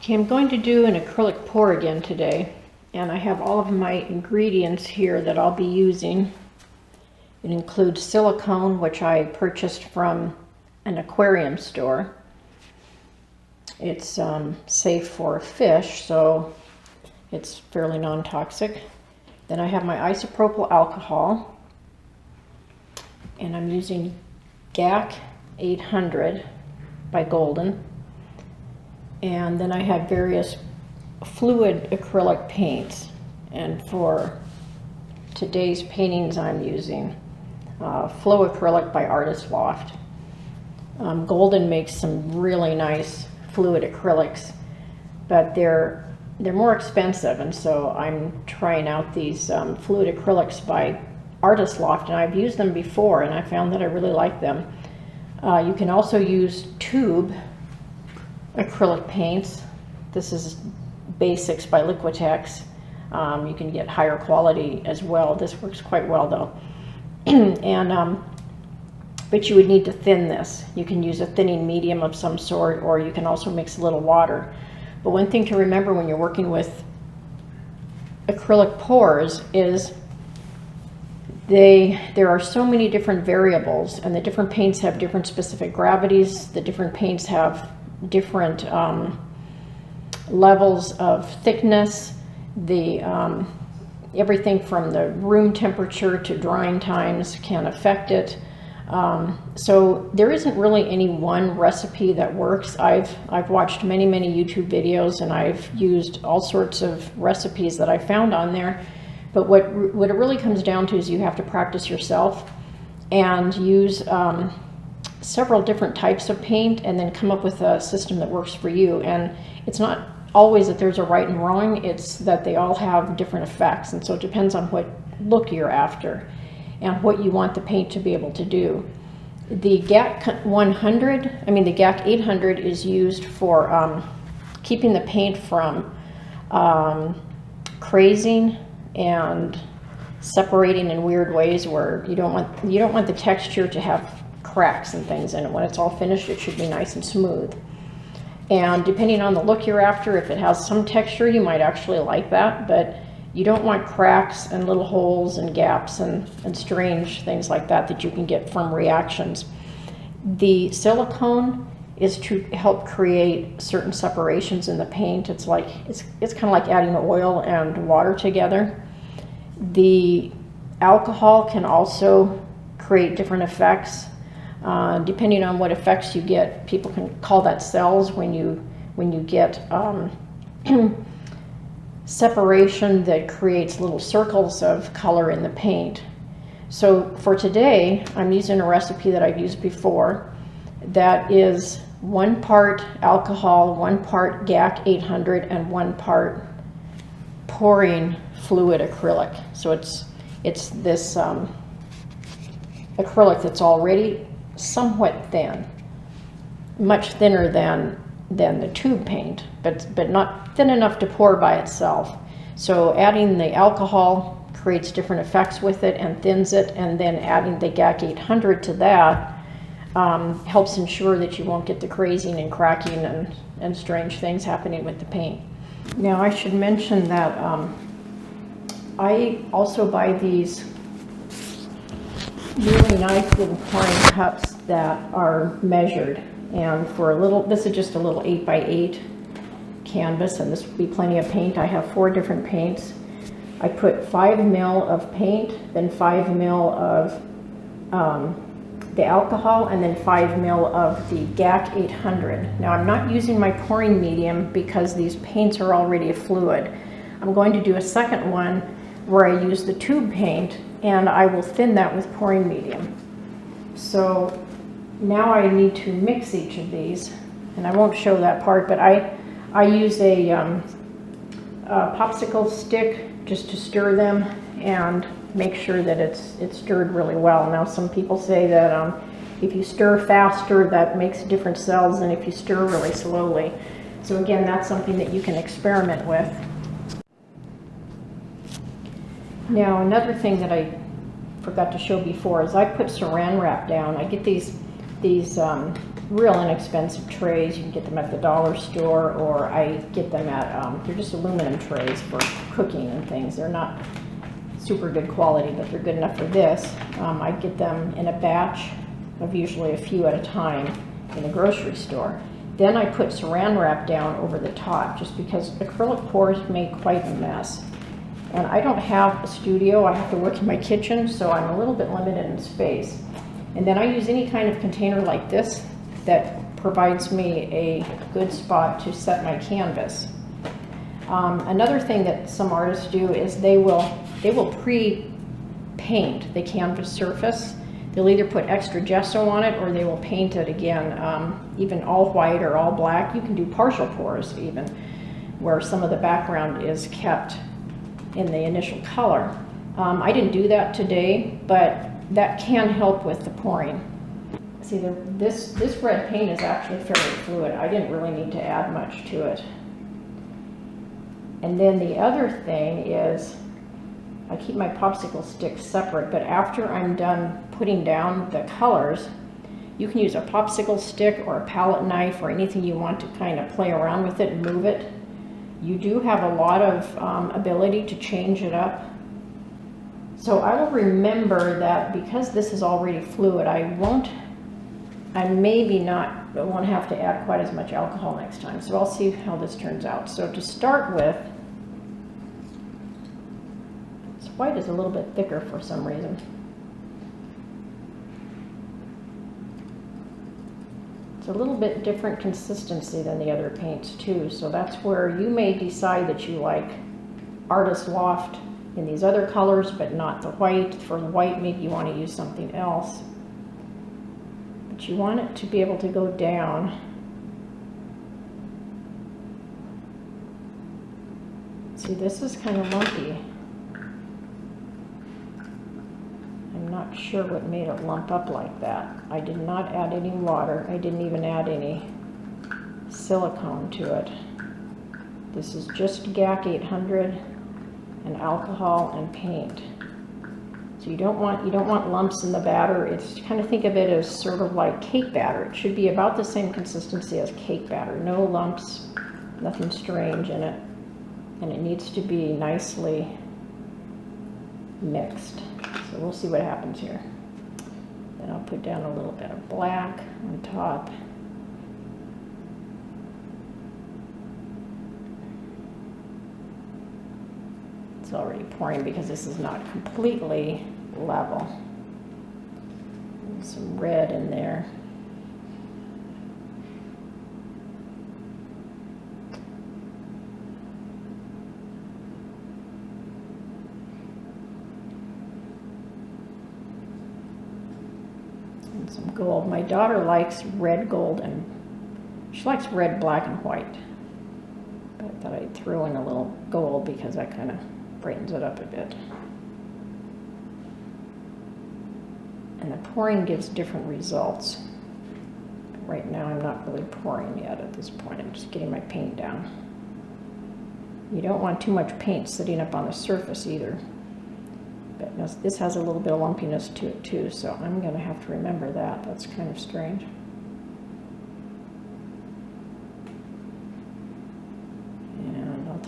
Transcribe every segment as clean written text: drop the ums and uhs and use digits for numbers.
Okay, I'm going to do an acrylic pour again today, and I have all of my ingredients here that I'll be using. It includes silicone, which I purchased from an aquarium store. It's safe for fish, so it's fairly non-toxic. Then I have my isopropyl alcohol, and I'm using GAC 800 by Golden. And then I have various fluid acrylic paints, and for today's paintings I'm using Flow Acrylic by Artist Loft. Golden makes some really nice fluid acrylics, but they're more expensive, and so I'm trying out these fluid acrylics by Artist Loft, and I've used them before and I found that I really like them. You can also use tube acrylic paints. This is Basics by Liquitex. You can get higher quality as well. This works quite well though. And but you would need to thin this. You can use a thinning medium of some sort, or you can also mix a little water. But one thing to remember when you're working with acrylic pours is there are so many different variables, and the different paints have different specific gravities. The different paints have different levels of thickness. Everything from the room temperature to drying times can affect it. So there isn't really any one recipe that works. I've watched many YouTube videos, and I've used all sorts of recipes that I found on there. But what it really comes down to is you have to practice yourself and use several different types of paint, and then come up with a system that works for you. And it's not always that there's a right and wrong, it's that they all have different effects, and so it depends on what look you're after and what you want the paint to be able to do. The GAC 100, I mean the GAC 800 is used for keeping the paint from crazing and separating in weird ways where you don't want the texture to have cracks and things in it. When it's all finished, it should be nice and smooth. And depending on the look you're after, if it has some texture, you might actually like that, but you don't want cracks and little holes and gaps and strange things like that you can get from reactions. The silicone is to help create certain separations in the paint. It's kind of like adding oil and water together. The alcohol can also create different effects. Depending on what effects you get, people can call that cells when you get separation that creates little circles of color in the paint. So for today, I'm using a recipe that I've used before that is 1 part alcohol, 1 part GAC 800, and 1 part pouring fluid acrylic. So it's this acrylic that's already somewhat thin, much thinner than the tube paint, but not thin enough to pour by itself. So adding the alcohol creates different effects with it and thins it, and then adding the GAC 800 to that helps ensure that you won't get the crazing and cracking and strange things happening with the paint. Now I should mention that I also buy these really nice little pouring cups that are measured, and for a little, this is just a little 8x8 canvas, and this would be plenty of paint. I have 4 different paints. I put 5 ml of paint, then 5 ml of the alcohol, and then 5 ml of the GAC 800. Now I'm not using my pouring medium because these paints are already a fluid. I'm going to do a second one where I use the tube paint, and I will thin that with pouring medium. So now I need to mix each of these, and I won't show that part, but I use a popsicle stick just to stir them and make sure that it's stirred really well. Now some people say that if you stir faster, that makes different cells than if you stir really slowly. So again, that's something that you can experiment with. Now another thing that I forgot to show before is I put saran wrap down. I get these real inexpensive trays. You can get them at the dollar store, or I get them at, they're just aluminum trays for cooking and things. They're not super good quality, but they're good enough for this. I get them in a batch of usually a few at a time in a grocery store. Then I put saran wrap down over the top, just because acrylic pours make quite a mess. And I don't have a studio, I have to work in my kitchen, so I'm a little bit limited in space. And then I use any kind of container like this that provides me a good spot to set my canvas. Another thing that some artists do is they will pre-paint the canvas surface. They'll either put extra gesso on it or they will paint it again, even all white or all black. You can do partial pours even, where some of the background is kept in the initial color. I didn't do that today, but that can help with the pouring. See, this red paint is actually fairly fluid. I didn't really need to add much to it. And then the other thing is, I keep my popsicle sticks separate, but after I'm done putting down the colors, you can use a popsicle stick or a palette knife or anything you want to kind of play around with it and move it. You do have a lot of ability to change it up. So I will remember that because this is already fluid, I won't have to add quite as much alcohol next time. So I'll see how this turns out. So to start with, this white is a little bit thicker for some reason. It's a little bit different consistency than the other paints too. So that's where you may decide that you like Artist Loft in these other colors, but not the white. For the white, maybe you want to use something else. But you want it to be able to go down. See, this is kind of lumpy. I'm not sure what made it lump up like that. I did not add any water. I didn't even add any silicone to it. This is just GAC 800 and alcohol and paint. So you don't want lumps in the batter. It's kind of think of it as sort of like cake batter. It should be about the same consistency as cake batter. No lumps, nothing strange in it. And it needs to be nicely mixed. So we'll see what happens here. Then I'll put down a little bit of black on top. It's already pouring because this is not completely level. There's some red in there. And some gold. My daughter likes red, gold, and she likes red, black, and white. But I thought I'd throw in a little gold because that kind of brightens it up a bit. And the pouring gives different results. Right now I'm not really pouring yet at this point. I'm just getting my paint down. You don't want too much paint sitting up on the surface either. But this has a little bit of lumpiness to it too, so I'm going to have to remember that. That's kind of strange.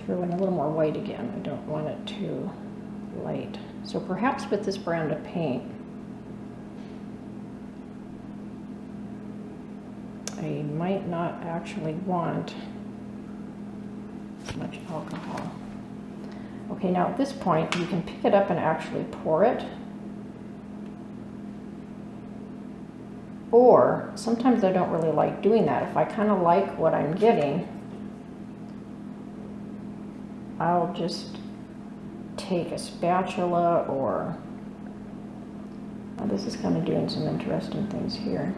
Throw in a little more white again. I don't want it too light. So perhaps with this brand of paint, I might not actually want as much alcohol. Okay, now at this point, you can pick it up and actually pour it. Or sometimes I don't really like doing that. If I kind of like what I'm getting, I'll just take a spatula or, this is kind of doing some interesting things here.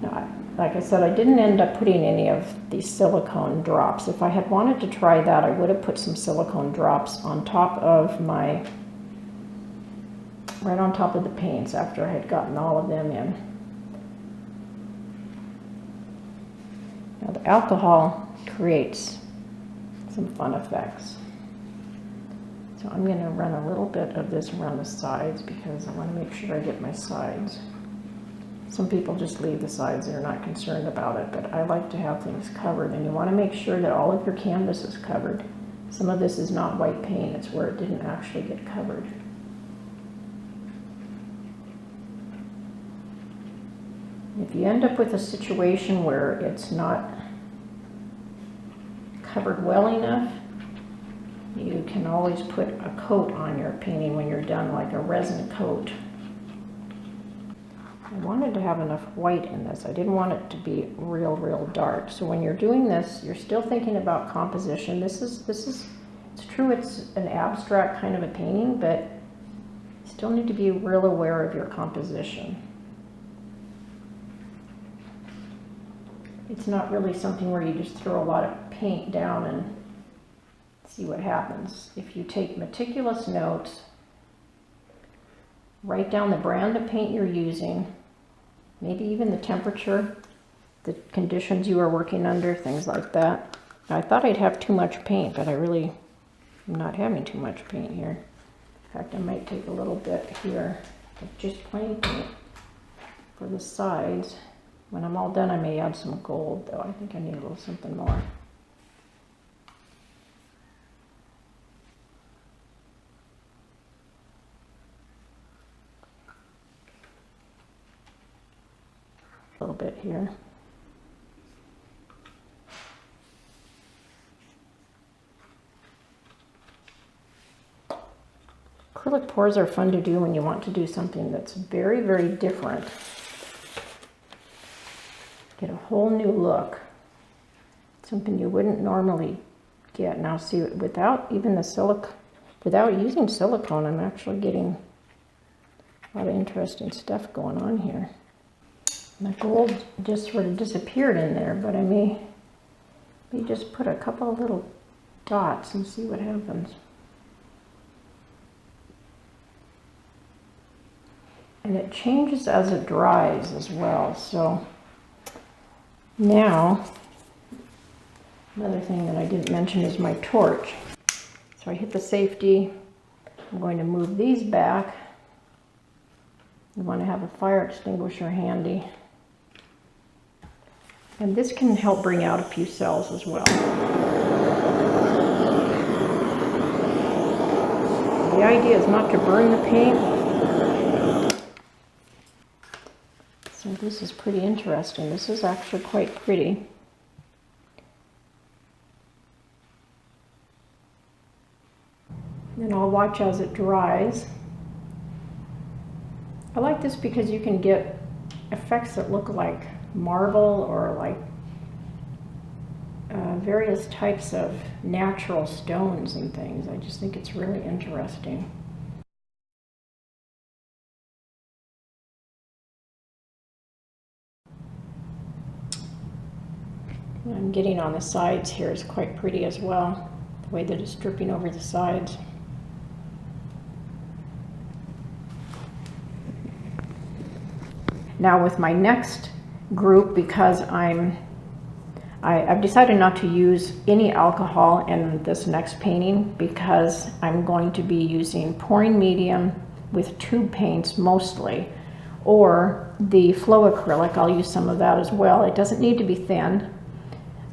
Now, like I said, I didn't end up putting any of these silicone drops. If I had wanted to try that, I would have put some silicone drops on top of right on top of the paints after I had gotten all of them in. Now the alcohol creates some fun effects. So I'm going to run a little bit of this around the sides because I want to make sure I get my sides Some people just leave the sides, they're not concerned about it, but I like to have things covered, and you want to make sure that all of your canvas is covered. Some of this is not white paint, it's where it didn't actually get covered. If you end up with a situation where it's not covered well enough, you can always put a coat on your painting when you're done, like a resin coat. I wanted to have enough white in this. I didn't want it to be real dark. So when you're doing this, you're still thinking about composition. It's true, it's an abstract kind of a painting, but you still need to be real aware of your composition. It's not really something where you just throw a lot of paint down and see what happens. If you take meticulous notes, write down the brand of paint you're using, maybe even the temperature, the conditions you are working under, things like that. I thought I'd have too much paint, but I really am not having too much paint here. In fact, I might take a little bit here of just plain paint for the sides. When I'm all done, I may add some gold, though. I think I need a little something more. A little bit here. Acrylic pours are fun to do when you want to do something that's very different. Get a whole new look. Something you wouldn't normally get. Now see, without using silicone, I'm actually getting a lot of interesting stuff going on here. The gold just sort of disappeared in there, but I may just put a couple of little dots and see what happens. And it changes as it dries as well. So now, another thing that I didn't mention is my torch. So I hit the safety. I'm going to move these back. You want to have a fire extinguisher handy. And this can help bring out a few cells as well. The idea is not to burn the paint. So this is pretty interesting. This is actually quite pretty. And I'll watch as it dries. I like this because you can get effects that look like marble or like various types of natural stones and things. I just think it's really interesting. What I'm getting on the sides here is quite pretty as well, the way that it's dripping over the sides. Now with my next group, because I've decided not to use any alcohol in this next painting because I'm going to be using pouring medium with tube paints mostly, or the flow acrylic. I'll use some of that as well. It doesn't need to be thin.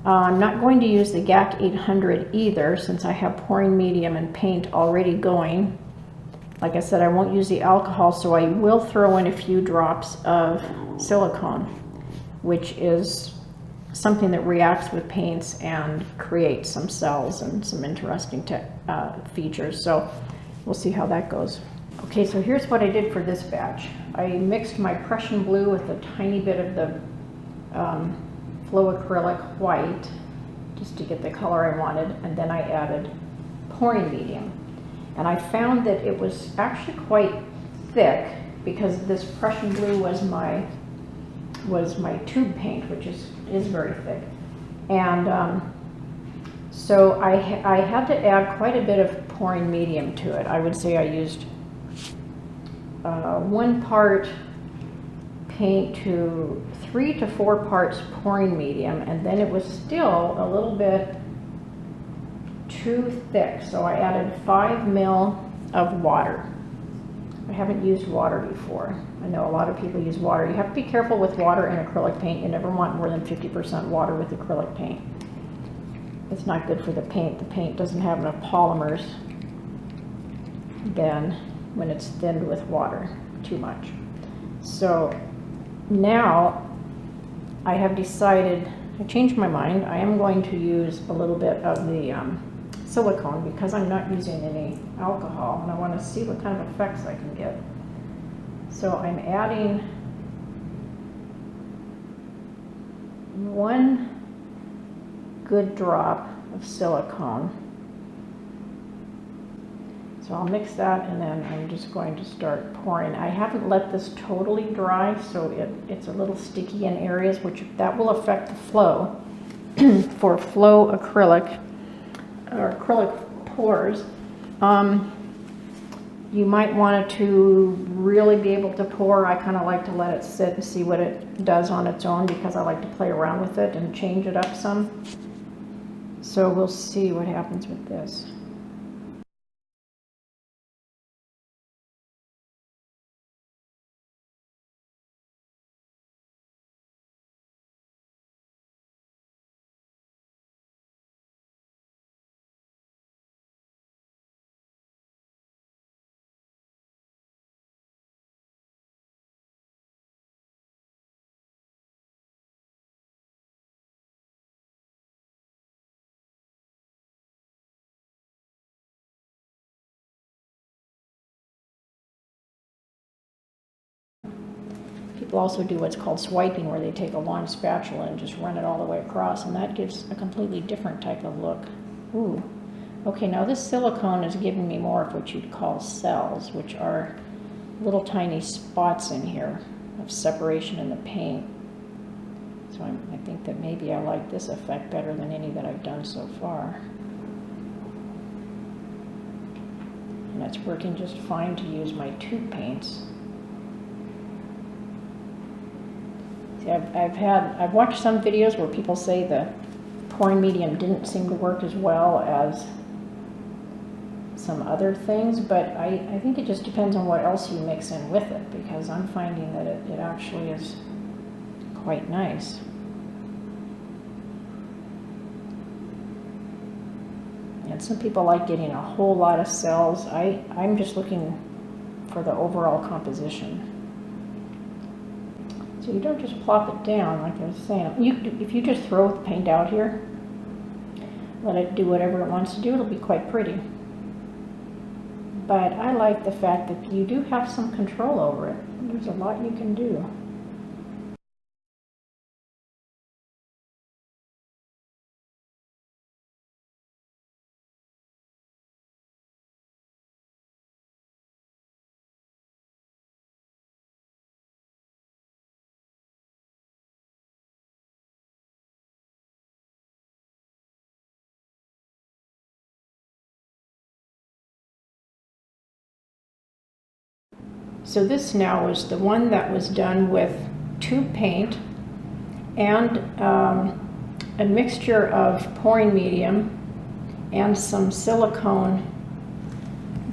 I'm not going to use the GAC 800 either, since I have pouring medium and paint already going. Like I said, I won't use the alcohol, so I will throw in a few drops of silicone, which is something that reacts with paints and creates some cells and some interesting features. So we'll see how that goes. Okay, so here's what I did for this batch. I mixed my Prussian blue with a tiny bit of the flow acrylic white, just to get the color I wanted, and then I added pouring medium. And I found that it was actually quite thick because this Prussian blue was my tube paint, which is very thick. And so I had to add quite a bit of pouring medium to it. I would say I used 1 part paint to 3 to 4 parts pouring medium, and then it was still a little bit too thick, so I added 5 ml of water. I haven't used water before. I know a lot of people use water. You have to be careful with water and acrylic paint. You never want more than 50% water with acrylic paint. It's not good for the paint. The paint doesn't have enough polymers then when it's thinned with water too much. So now I have decided, I changed my mind. I am going to use a little bit of the silicone because I'm not using any alcohol and I want to see what kind of effects I can get. So I'm adding 1 good drop of silicone. So I'll mix that and then I'm just going to start pouring. I haven't let this totally dry, so it's a little sticky in areas, which that will affect the flow. For flow acrylic or acrylic pours, you might want to really be able to pour. I kind of like to let it sit and see what it does on its own because I like to play around with it and change it up some. So we'll see what happens with this. People also do what's called swiping, where they take a long spatula and just run it all the way across, and that gives a completely different type of look. Ooh. Okay, now this silicone is giving me more of what you'd call cells, which are little tiny spots in here of separation in the paint. So I think that maybe I like this effect better than any that I've done so far. And it's working just fine to use my tube paints. See, I've watched some videos where people say the pouring medium didn't seem to work as well as some other things, but I think it just depends on what else you mix in with it, because I'm finding that it actually is quite nice. And some people like getting a whole lot of cells. I'm just looking for the overall composition. So you don't just plop it down like I was saying. If you just throw the paint out here, let it do whatever it wants to do, it'll be quite pretty. But I like the fact that you do have some control over it. There's a lot you can do. So this now is the one that was done with tube paint and a mixture of pouring medium and some silicone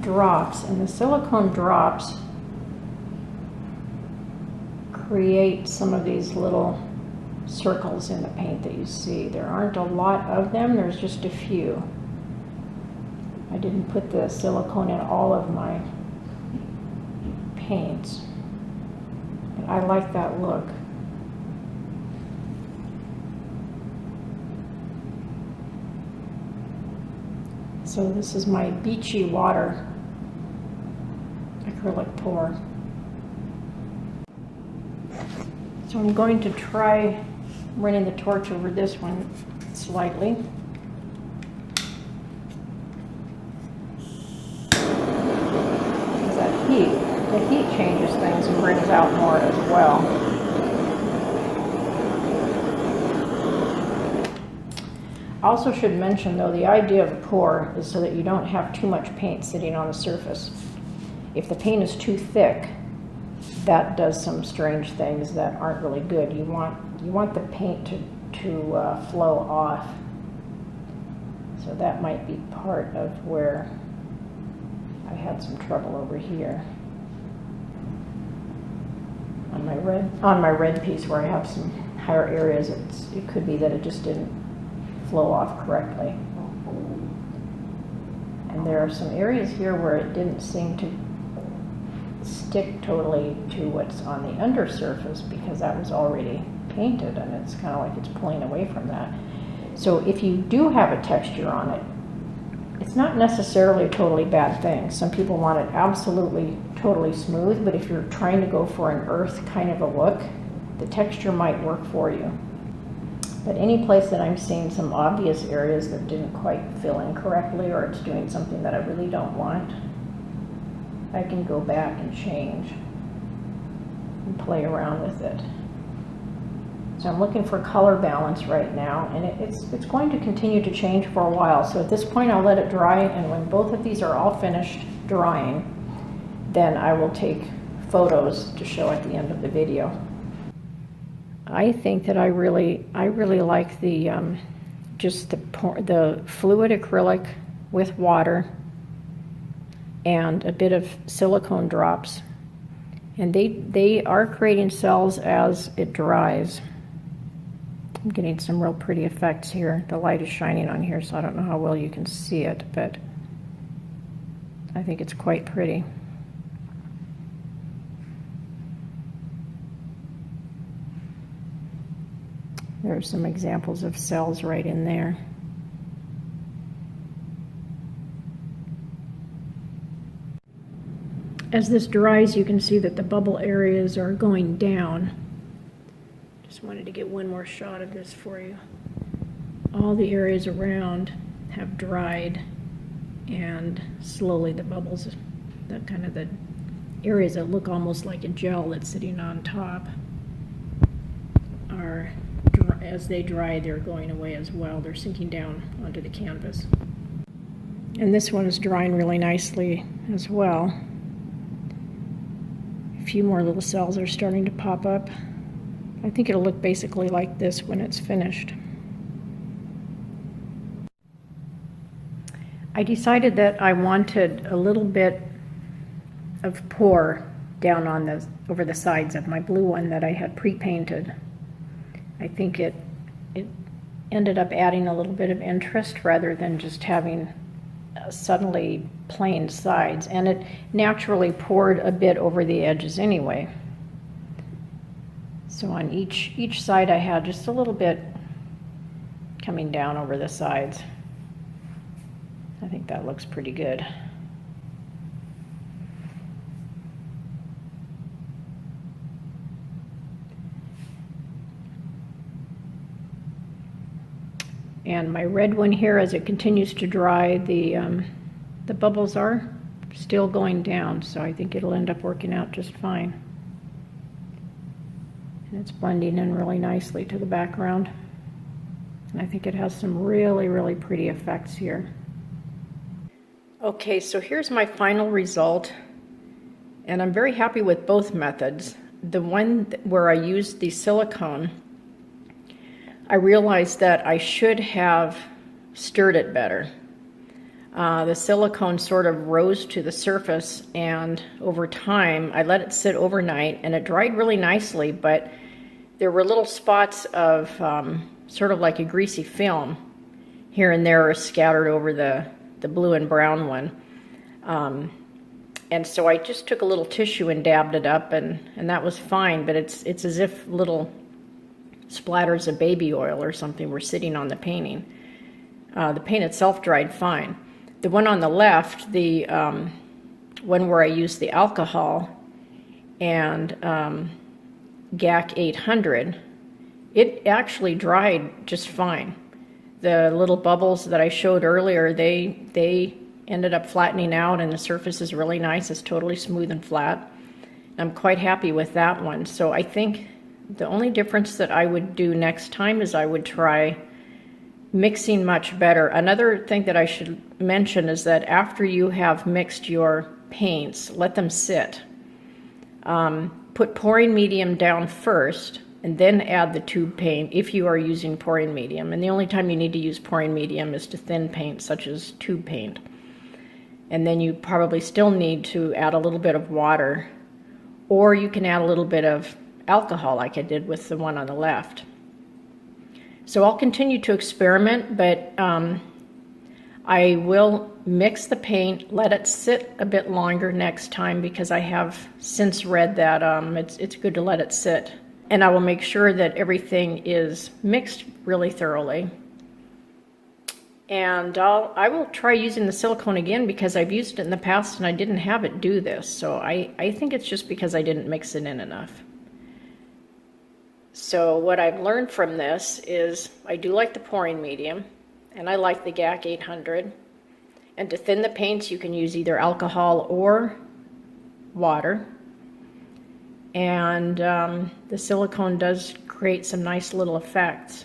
drops. And the silicone drops create some of these little circles in the paint that you see. There aren't a lot of them, there's just a few. I didn't put the silicone in all of my paints, but I like that look. So this is my beachy water acrylic pour. So I'm going to try running the torch over this one slightly. Because that heat, the heat changes things and brings out more as well. I also should mention, though, the idea of a pour is so that you don't have too much paint sitting on the surface. If the paint is too thick, that does some strange things that aren't really good. You want the paint to flow off. So that might be part of where I had some trouble over here. on my red piece where I have some higher areas. It could be that it just didn't flow off correctly. And there are some areas here where it didn't seem to stick totally to what's on the undersurface because that was already painted, and it's kind of like it's pulling away from that. So if you do have a texture on it, it's not necessarily a totally bad thing. Some people want it absolutely totally smooth, but if you're trying to go for an earth kind of a look, the texture might work for you. But any place that I'm seeing some obvious areas that didn't quite fill in correctly, or it's doing something that I really don't want, I can go back and change and play around with it. So I'm looking for color balance right now, and it's going to continue to change for a while. So at this point I'll let it dry, and when both of these are all finished drying, then I will take photos to show at the end of the video. I think that I really like the just the fluid acrylic with water and a bit of silicone drops, and they are creating cells as it dries. I'm getting some real pretty effects here. The light is shining on here, so I don't know how well you can see it, but I think it's quite pretty. There are some examples of cells right in there. As this dries, you can see that the bubble areas are going down. Just wanted to get one more shot of this for you. All the areas around have dried, and slowly the bubbles, that kind of the areas that look almost like a gel that's sitting on top, are, as they dry, they're going away as well. They're sinking down onto the canvas. And this one is drying really nicely as well. A few more little cells are starting to pop up. I think it'll look basically like this when it's finished. I decided that I wanted a little bit of pour down on over the sides of my blue one that I had pre-painted. I think it ended up adding a little bit of interest rather than just having suddenly plain sides, and it naturally poured a bit over the edges anyway. So on each side I had just a little bit coming down over the sides. I think that looks pretty good. And my red one here, as it continues to dry, the bubbles are still going down, so I think it'll end up working out just fine. And it's blending in really nicely to the background. And I think it has some really, really pretty effects here. Okay, so here's my final result, and I'm very happy with both methods. The one where I used the silicone, I realized that I should have stirred it better. The silicone sort of rose to the surface, and over time I let it sit overnight, and it dried really nicely, but there were little spots of sort of like a greasy film here and there scattered over the blue and brown one. And so I just took a little tissue and dabbed it up, and that was fine, but it's as if little splatters of baby oil or something were sitting on the painting. The paint itself dried fine. The one on the left, the one where I used the alcohol and GAC 800, it actually dried just fine. The little bubbles that I showed earlier, they ended up flattening out, and the surface is really nice. It's totally smooth and flat. I'm quite happy with that one. So I think the only difference that I would do next time is I would try mixing much better. Another thing that I should mention is that after you have mixed your paints, let them sit. Put pouring medium down first, and then add the tube paint if you are using pouring medium. And the only time you need to use pouring medium is to thin paint, such as tube paint. And then you probably still need to add a little bit of water, or you can add a little bit of alcohol like I did with the one on the left. So I'll continue to experiment, but I will mix the paint, let it sit a bit longer next time, because I have since read that it's good to let it sit. And I will make sure that everything is mixed really thoroughly. And I will try using the silicone again, because I've used it in the past and I didn't have it do this. So I think it's just because I didn't mix it in enough. So what I've learned from this is I do like the pouring medium, and I like the GAC 800. And to thin the paints, you can use either alcohol or water. And the silicone does create some nice little effects,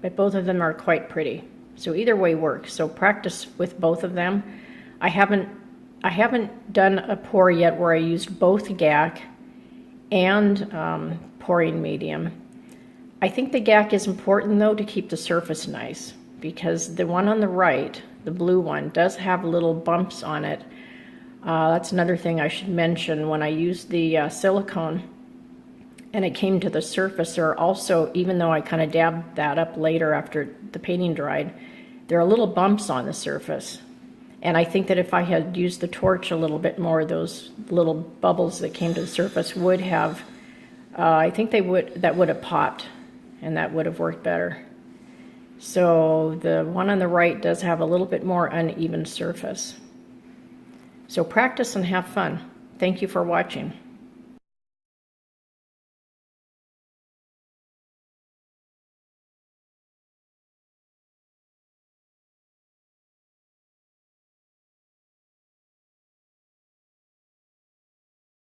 but both of them are quite pretty. So either way works. So practice with both of them. I haven't done a pour yet where I used both GAC and pouring medium. I think the GAC is important though to keep the surface nice, because the one on the right, the blue one, does have little bumps on it. That's another thing I should mention. When I used the silicone and it came to the surface, or also, even though I kind of dabbed that up later after the painting dried, there are little bumps on the surface. And I think that if I had used the torch a little bit more, those little bubbles that came to the surface would have, I think that would have popped, and that would have worked better. So the one on the right does have a little bit more uneven surface. So practice and have fun. Thank you for watching.